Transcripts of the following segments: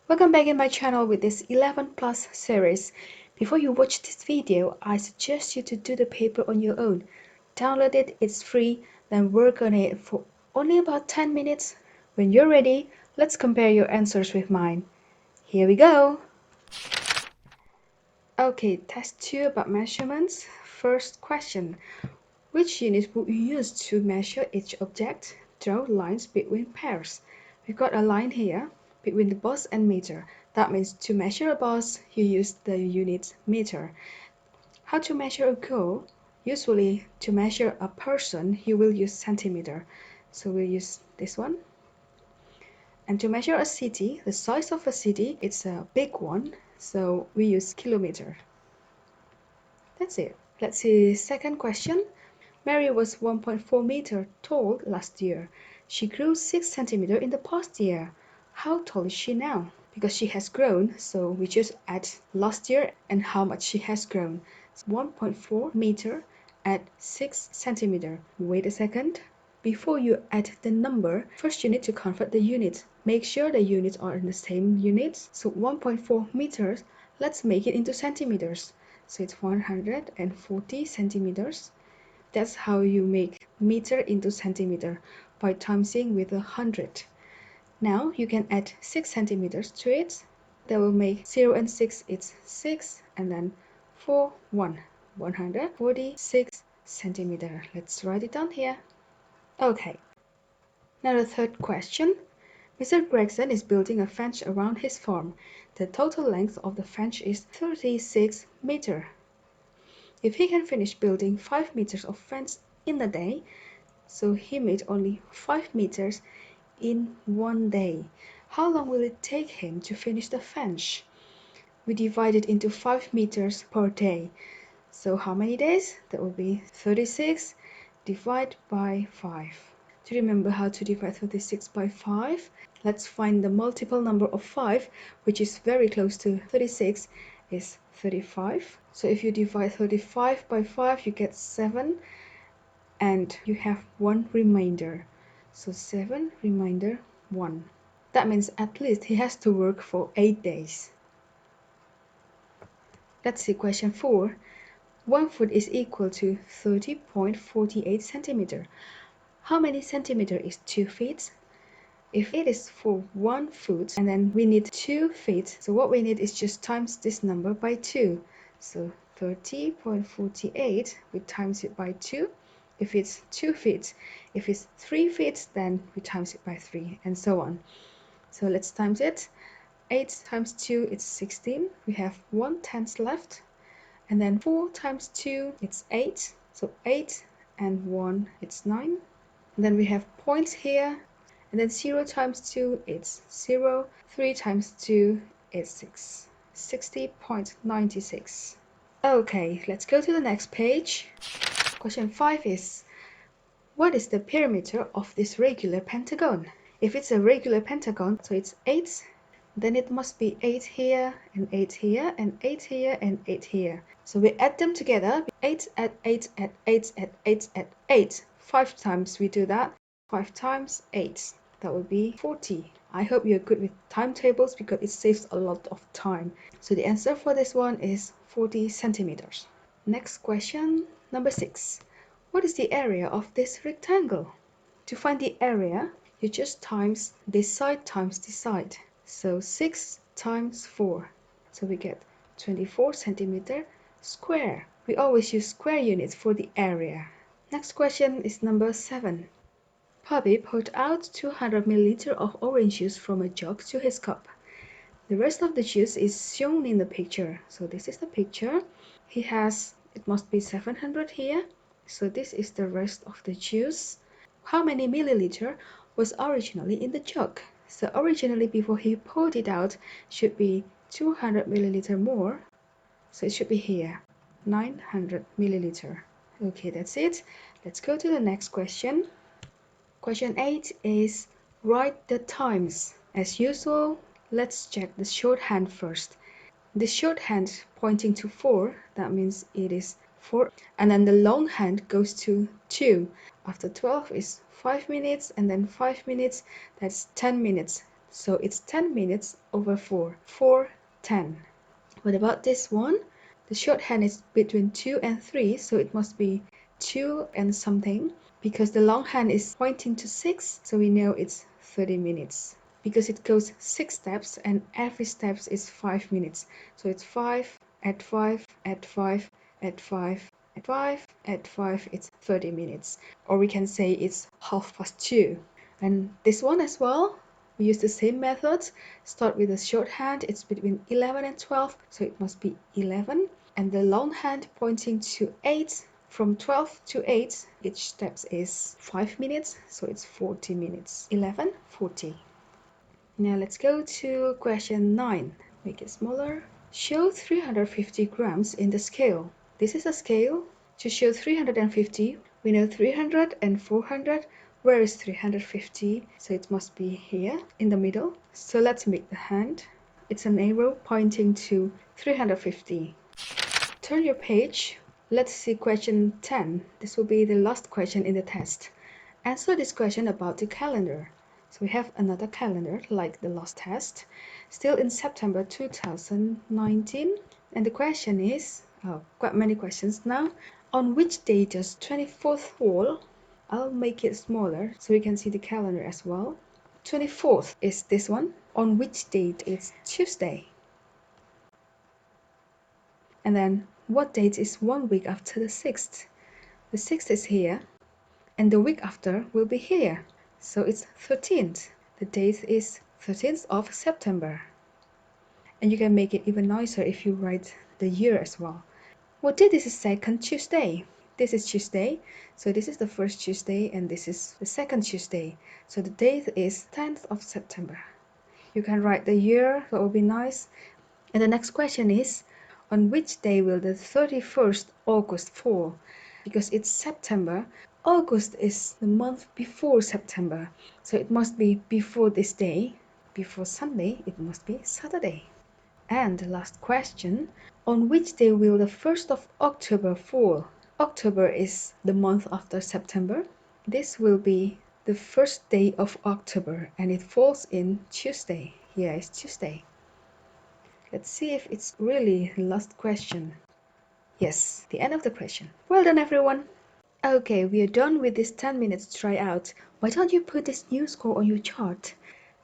Welcome back in my channel with this 11 plus series. Before you watch this video, I suggest you to do the paper on your own. Download it, it's free, then work on it for only about 10 minutes. When you're ready, let's compare your answers with mine. Here we go! Okay, test 2 about measurements. First question. Which unit would you use to measure each object? Draw lines between pairs. We've got a line here between the boss and meter. That means to measure a boss, you use the unit meter. How to measure a goal? Usually, to measure a person, you will use centimeter. So we'll use this one. And to measure a city, the size of a city, it's a big one. So we use kilometer. That's it. Let's see second question. Mary was 1.4 meter tall last year. She grew 6 centimeters in the past year. How tall is she now? Because she has grown, so we just add last year and how much she has grown. 1.4 meter at 6 centimeters. Wait a second. Before you add the number, first you need to convert the units. Make sure the units are in the same units. So 1.4 meters, let's make it into centimeters. So it's 140 centimeters. That's how you make meter into centimeter, by timesing with 100. Now you can add 6 centimeters to it. That will make 0 and 6, it's 6, and then 4, 1. 146 centimeter. Let's write it down here. Okay. Now the third question. Mr. Gregson is building a fence around his farm. The total length of the fence is 36 meters. If he can finish building 5 meters of fence in a day, so he made only 5 meters in one day. How long will it take him to finish the fence? We divide it into 5 meters per day. So how many days? That will be 36 divided by 5. Do you remember how to divide 36 by 5? Let's find the multiple number of 5, which is very close to 36, is 35. So if you divide 35 by 5, you get 7, and you have 1 remainder. So 7 remainder 1. That means at least he has to work for 8 days. Let's see question 4. 1 foot is equal to 30.48 centimeter. How many centimeter is 2 feet? If it is for 1 foot and then we need 2 feet, so what we need is just times this number by 2. So 30.48, we times it by 2 if it's 2 feet. If it's 3 feet, then we times it by 3, and so on. So let's times it. 8 times 2, it's 16. We have 1/10 left. And then 4 times 2, it's 8. So 8 and 1, it's 9. And then we have points here. And then 0 times 2, it's 0. 3 times 2, is 6. 60.96. Okay, let's go to the next page. Question 5 is, what is the perimeter of this regular pentagon? If it's a regular pentagon, so it's 8, then it must be 8 here, and 8 here, and 8 here, and 8 here. So we add them together. 8 at 8 at 8 at 8 at 8. 5 times we do that. 5 times 8. That would be 40. I hope you're good with timetables because it saves a lot of time. So the answer for this one is 40 centimeters. Next question, number 6. What is the area of this rectangle? To find the area, you just times this side times this side. So 6 times 4. So we get 24 centimeter square. We always use square units for the area. Next question is number 7. Puppy poured out 200 milliliters of orange juice from a jug to his cup. The rest of the juice is shown in the picture. So this is the picture. He has, it must be 700 here. So this is the rest of the juice. How many milliliter was originally in the jug? So originally before he poured it out should be 200 milliliter more. So it should be here, 900 milliliter. Okay, that's it. Let's go to the next question. Question 8 is, write the times. As usual, let's check the shorthand first. The shorthand pointing to 4, that means it is 4. And then the long hand goes to 2. After 12 is 5 minutes, and then 5 minutes, that's 10 minutes. So it's 10 minutes over 4. 4, 10. What about this one? The shorthand is between 2 and 3, so it must be 2 and something. Because the longhand is pointing to 6, so we know it's 30 minutes. Because it goes 6 steps and every step is 5 minutes. So it's 5, add 5, add 5, add 5, add 5, add 5, it's 30 minutes. Or we can say it's 2:30. And this one as well, we use the same method. Start with the shorthand, it's between 11 and 12, so it must be 11. And the long hand pointing to 8, from 12 to 8, each step is 5 minutes, so it's 40 minutes. 11, 40. Now let's go to question 9. Make it smaller. Show 350 grams in the scale. This is a scale. To show 350, we know 300 and 400. Where is 350? So it must be here in the middle. So let's make the hand. It's an arrow pointing to 350. Turn your page. Let's see question 10. This will be the last question in the test. Answer this question about the calendar. So we have another calendar like the last test, still in September 2019. And the question is, quite many questions now. On which day does 24th fall? I'll make it smaller so we can see the calendar as well. 24th is this one. On which date? It's Tuesday. And then what date is 1 week after the 6th? The 6th is here, and the week after will be here. So it's 13th. The date is 13th of September. And you can make it even nicer if you write the year as well. What date is the second Tuesday? This is Tuesday. So this is the first Tuesday and this is the second Tuesday. So the date is 10th of September. You can write the year, that will be nice. And the next question is, on which day will the 31st August fall? Because it's September, August is the month before September. So it must be before this day. Before Sunday, it must be Saturday. And the last question, on which day will the 1st of October fall? October is the month after September. This will be the first day of October and it falls in Tuesday. Here is Tuesday. Let's see if it's really the last question. Yes, the end of the question. Well done, everyone. Okay, we are done with this 10 minutes tryout. Why don't you put this new score on your chart?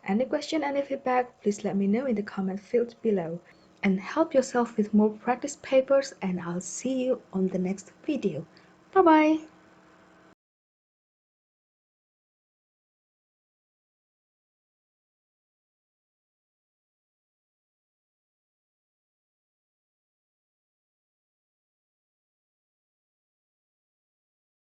Any question, any feedback, please let me know in the comment field below. And help yourself with more practice papers and I'll see you on the next video. Bye bye!